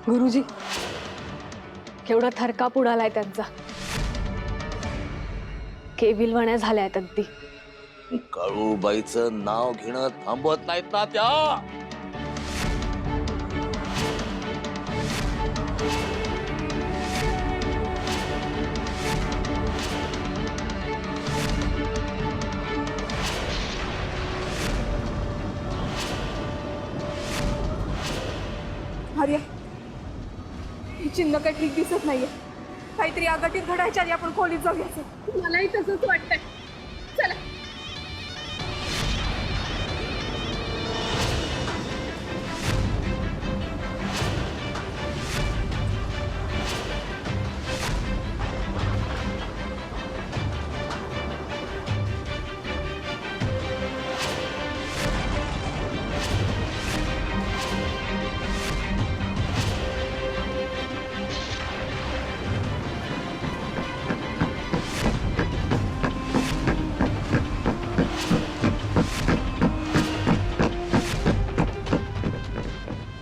गुरुजी, केवढा थरकाप उडालाय त्यांचा. केविलवाण्या झाल्या आहेत अगदी. काळूबाईचं नाव घेणं थांबवत नाहीत ना त्या. आर्या, ही चिन्ह काही ठीक दिसत नाहीये. काहीतरी अघटित घडायच्या आधी आपण खोलीत जाऊयाचं. मलाही तसंच वाटतंय. चला.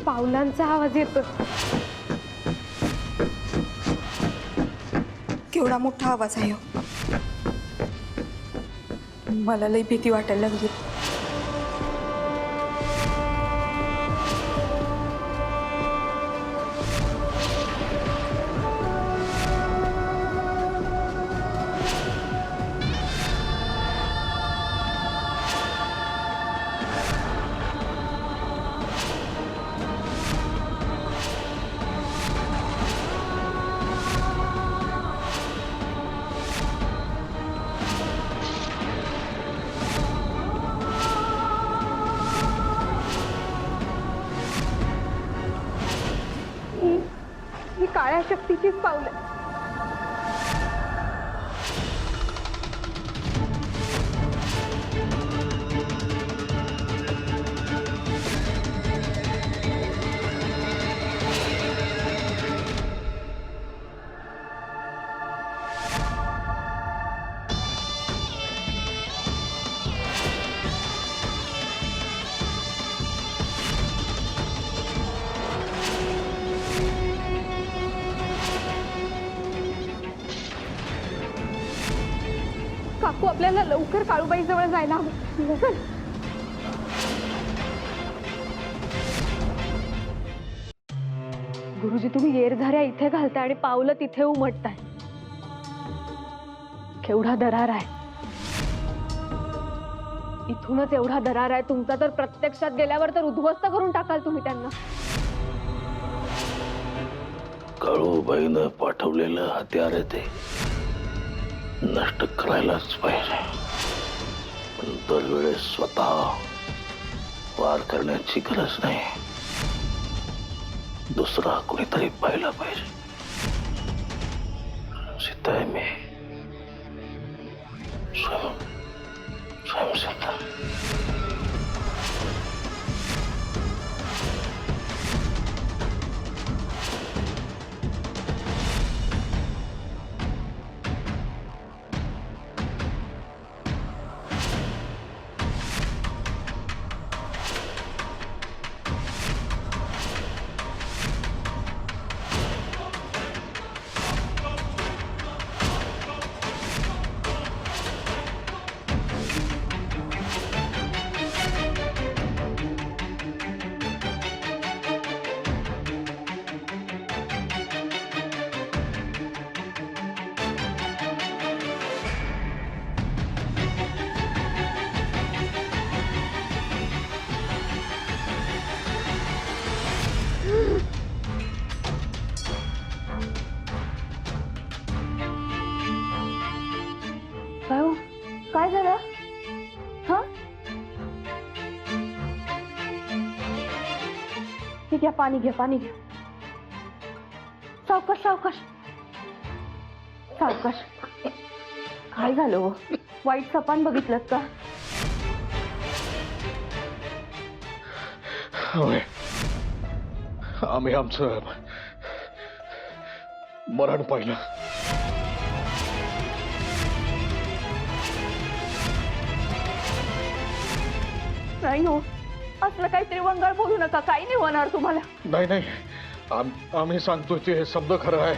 पावलांचा आवाज येतो. केवढा मोठा आवाज आहे हो. मला लई भीती वाटायला लागली. ही काळ्या शक्तीचीच पावलं. काकू, आपल्याला लवकर काळूबाई जवळ जायला हवं. चल. गुरुजी, तुम्ही येरझाऱ्या इथे घालताय आणि पावलं तिथे उमटताय. केवढा दरार आहे. इथूनच एवढा दरार आहे तुमचा, तर प्रत्यक्षात गेल्यावर तर उद्ध्वस्त करून टाकाल तुम्ही त्यांना. काळूबाईनं पाठवलेलं हत्यार आहे ते. नष्ट करायलाच पाहिजे. पण दरवेळेस स्वतः वार करण्याची गरज नाही. दुसरा कोणीतरी पाहिला पाहिजे. सीता मी स्वयंसिद्ध. काय झालं? हा, ठीक आहे. पाणी घ्या, पाणी घ्या. सावकाश सावकाश सावकाश. काय झालं हो? वाईट सपान बघितलं का? आम्ही आमचं मरण पाहिलं. नाही हो, असलं काहीतरी वंगाळ बोलू नका. काही नाही होणार तुम्हाला. नाही नाही, आम्ही सांगतोय ते हे शब्द खरं आहे.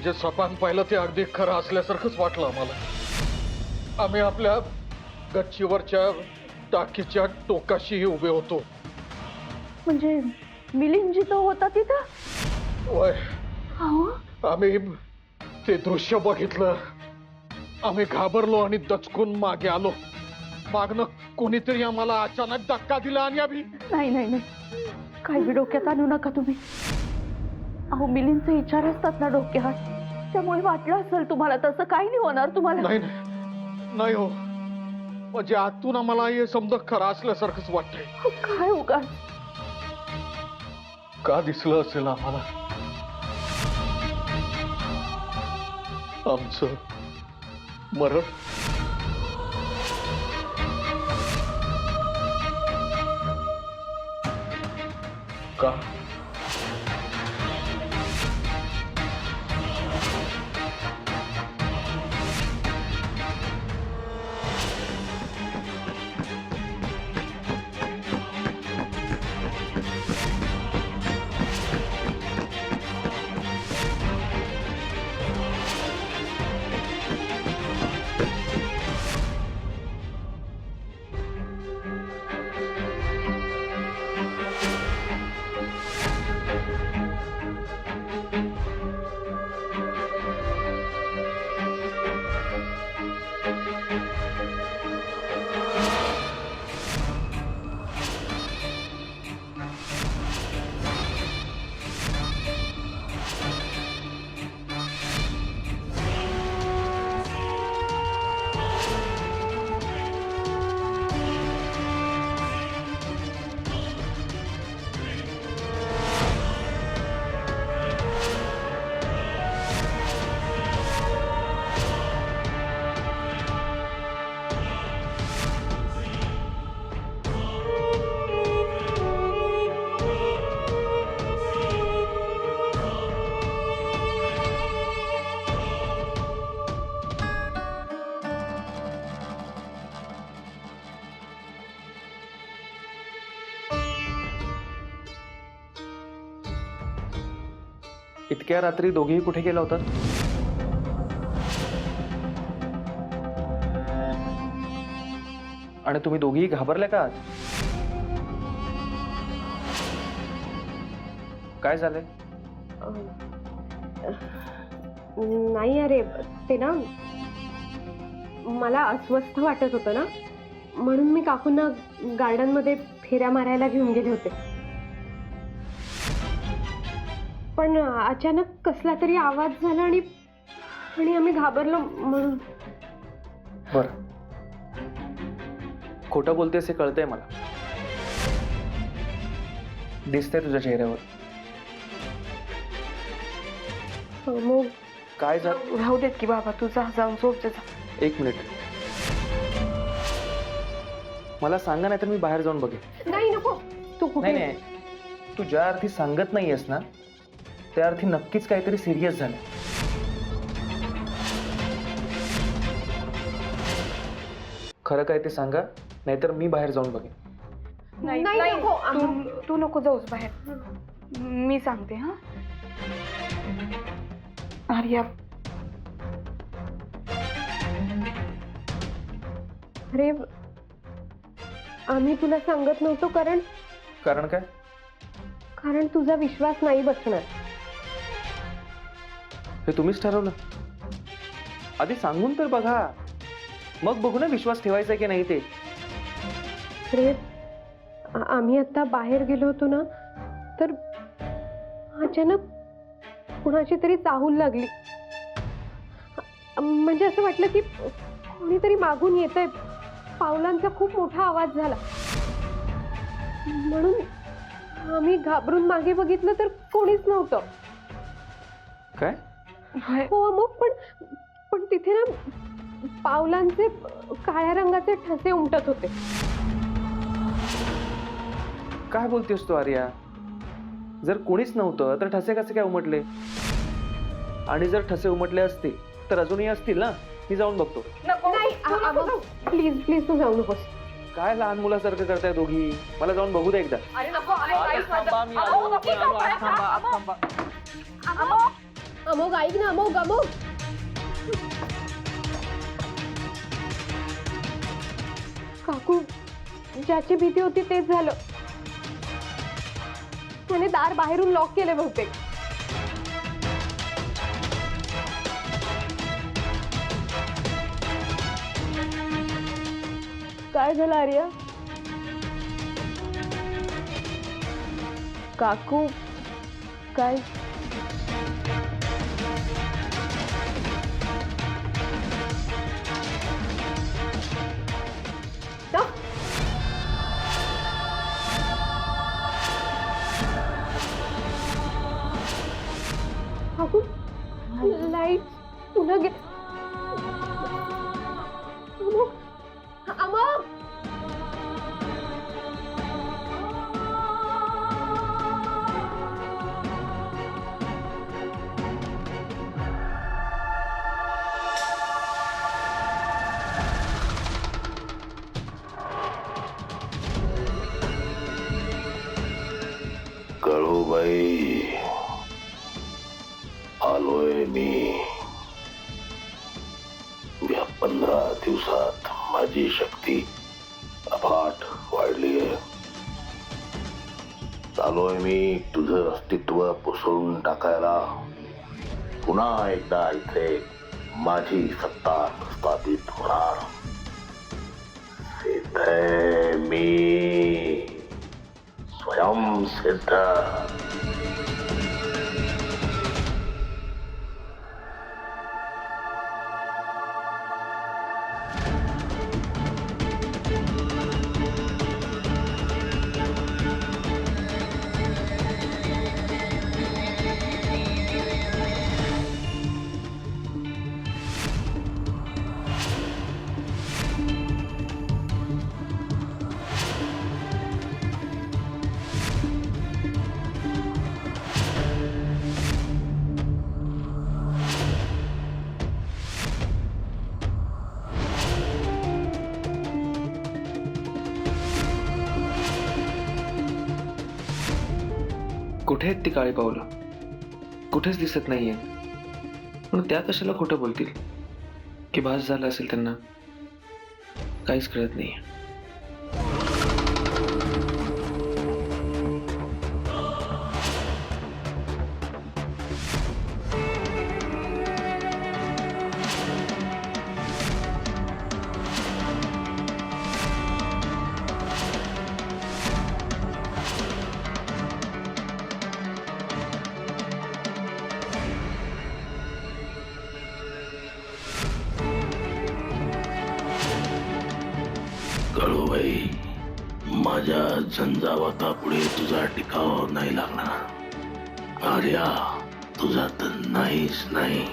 जे सपान पाहिलं ते अगदी खरं असल्यासारखंच वाटलं आम्हाला. आम्ही आपल्या गच्चीवरच्या टाकीच्या टोकाशीही उभे होतो. म्हणजे मिलिंद जिथं होता तिथं? वय अहो, आम्ही ते दृश्य बघितलं. आम्ही घाबरलो आणि दचकून मागे आलो. मागणं कोणीतरी आम्हाला अचानक धक्का दिला आणि आम्ही नाही नाही नाही, काही बी डोक्यात आणू नका तुम्ही. अहो, मिलिंदचे विचार असतात ना डोक्यात, त्यामुळे वाटलं असेल तुम्हाला. तसं काही नाही होणार तुम्हाला. नाही नाही हो, म्हणजे आतून आम्हाला हे समजा खरं असल्यासारखंच वाटतंय. अहो, काय उगा का दिसलं असेल आम्हाला? आमचं मरण. का? इतक्या रात्री दोघेही कुठे गेला होतात? आणि तुम्ही दोघेही घाबरल्या का? काय झालंय? नाही अरे, ते ना मला अस्वस्थ वाटत होतं ना, म्हणून मी काकूंना गार्डन मध्ये फेऱ्या मारायला घेऊन गेले होते. पण अचानक कसला तरी आवाज झाला आणि आम्ही घाबरलो म्हणून. बर, खोटं बोलतेस हे कळतंय मला, दिसतंय तुझ्या चेहऱ्यावर. मग काय झालं? राहू देत की बाबा, तू जा, जाऊन झोप जा. एक मिनिट, मला सांगा, नाही तर मी बाहेर जाऊन बघेन. नाही, नको. तू कुठे? नाही, तू ज्या अर्थी सांगत नाहीयेस ना, त्या अर्थी नक्कीच काहीतरी सिरियस झालं. खरं काय ते सांगा, नाहीतर मी बाहेर जाऊन बघेन. नाही नाही, नाही, नको. तू नको जाऊस बाहेर, मी सांगते. हा आर्या, अरे, आम्ही तुला सांगत नव्हतो कारण काय? कारण तुझा विश्वास नाही बसणार. हे तुम्हीच ठरवलं? आधी सांगून तर बघा, मग बघू ना विश्वास ठेवायचा की नाही ते. अरे, आम्ही आता बाहेर गेलो होतो ना, तर अचानक कुणाची तरी चाहूल लागली. म्हणजे असं वाटलं की कोणीतरी मागून येतंय. पावलांचा खूप मोठा आवाज झाला, म्हणून आम्ही घाबरून मागे बघितलं तर कोणीच नव्हतं. काय? हो, मग पण तिथे ना पावलांचे काळ्या रंगाचे ठसे उमटत होते. काय बोलतेस तू आर्या? जर कोणीच नव्हतं तर ठसे कसे काय उमटले? आणि जर ठसे उमटले असतील तर अजूनही असतील ना. मी जाऊन बघतो. नाही, प्लीज प्लीज तू जाऊ नकोस. काय लहान मुलासारखं करताय दोघी? मला जाऊन बघू दे एकदा. अमोग ऐक ना, अमोग अमोग. काकू, ज्याची भीती होती तेच झालं. त्याने दार बाहेरून लॉक केले बहुतेक. काय झालं आर्या? काकू काय? काकू, लाईट पुन्हा गे. अमोग, अमोग. कळूबाई, आलोय मी. या 15 दिवसात माझी शक्ती अफाट वाढली आहे. आलोय मी तुझं अस्तित्व पुसून टाकायला. पुन्हा एकदा इथे माझी सत्ता स्थापित होणार. सिद्ध आहे मी, स्वयंसिद्ध. कुठे आहेत ती काळी पावलं? कुठेच दिसत नाहीये. पण त्या कशाला खोटं बोलतील? की भास झाला असेल त्यांना? काहीच कळत नाहीये. कळूबाई, माझ्या झंझावातापुढे तुझा टिकाव नाही लागणार. आर्या, तुझा तर नाहीच नाही.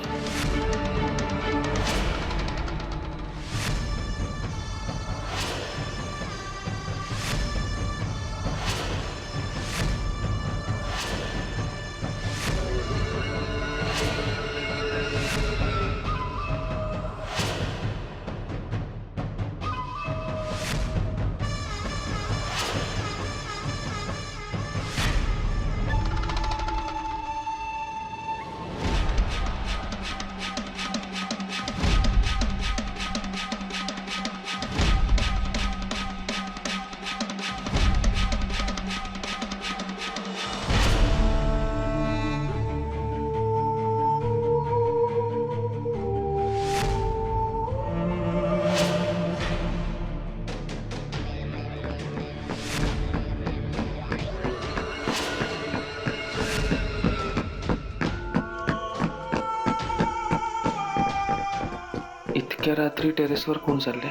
इतक्या रात्री टेरेसवर कोण चालले?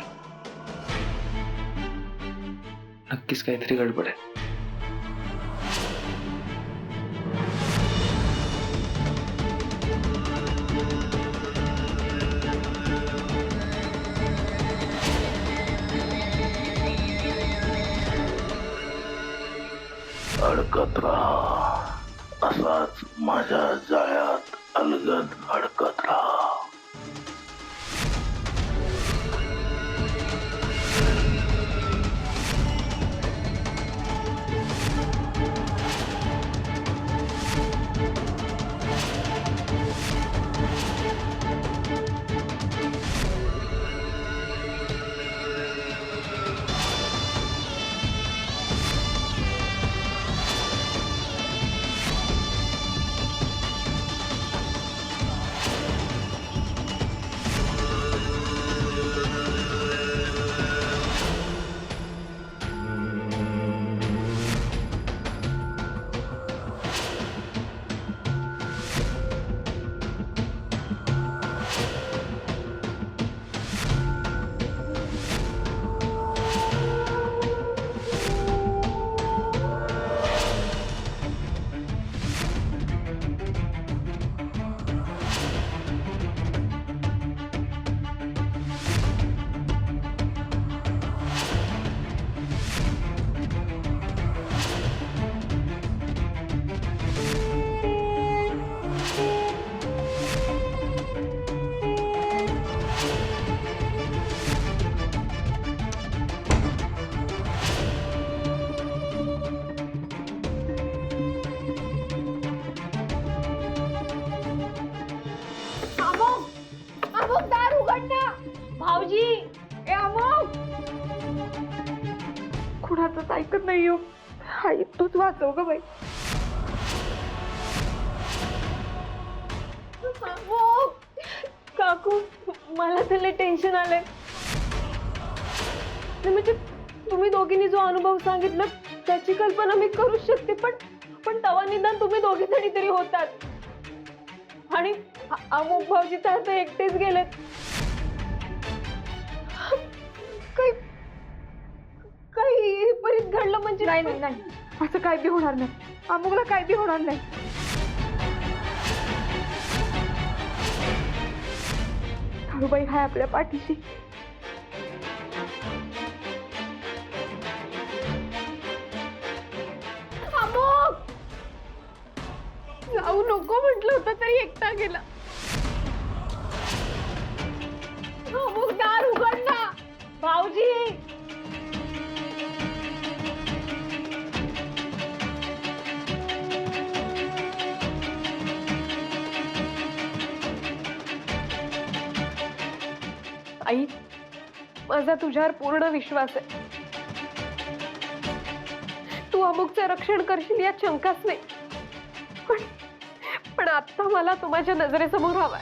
नक्कीच काहीतरी गडबड आहे. अडकत राहा, असाच माझ्या जाळ्यात अलगद अडकत राहा. कुणाचंच ऐकत नाही हो. आई तूच वाचव ग बाई. काकू मला त्याला टेन्शन आलंय. म्हणजे तुम्ही दोघींनी जो अनुभव सांगितला त्याची कल्पना मी करूच शकते, पण तवा निदान तुम्ही दोघी जणी तरी होतात. आणि अमुक भाऊजी तर आता एकटेच गेलेत. काही विपरीत घडलं म्हणजे नाही नाही नाही, असं काय बी होणार नाही. अमुकला काय बी होणार नाही. काळूबाई हाय आपल्या पाठीशी. अमुक जाऊ नको म्हटलं होतं तरी एकटा गेला. अमुक दार उघड ना भाऊजी. आई माझा तुझ्यावर पूर्ण विश्वास आहे. तू अमुकचं रक्षण करशील यात शंकाच नाही. पण आता मला तू माझ्या नजरेसमोर हवाय.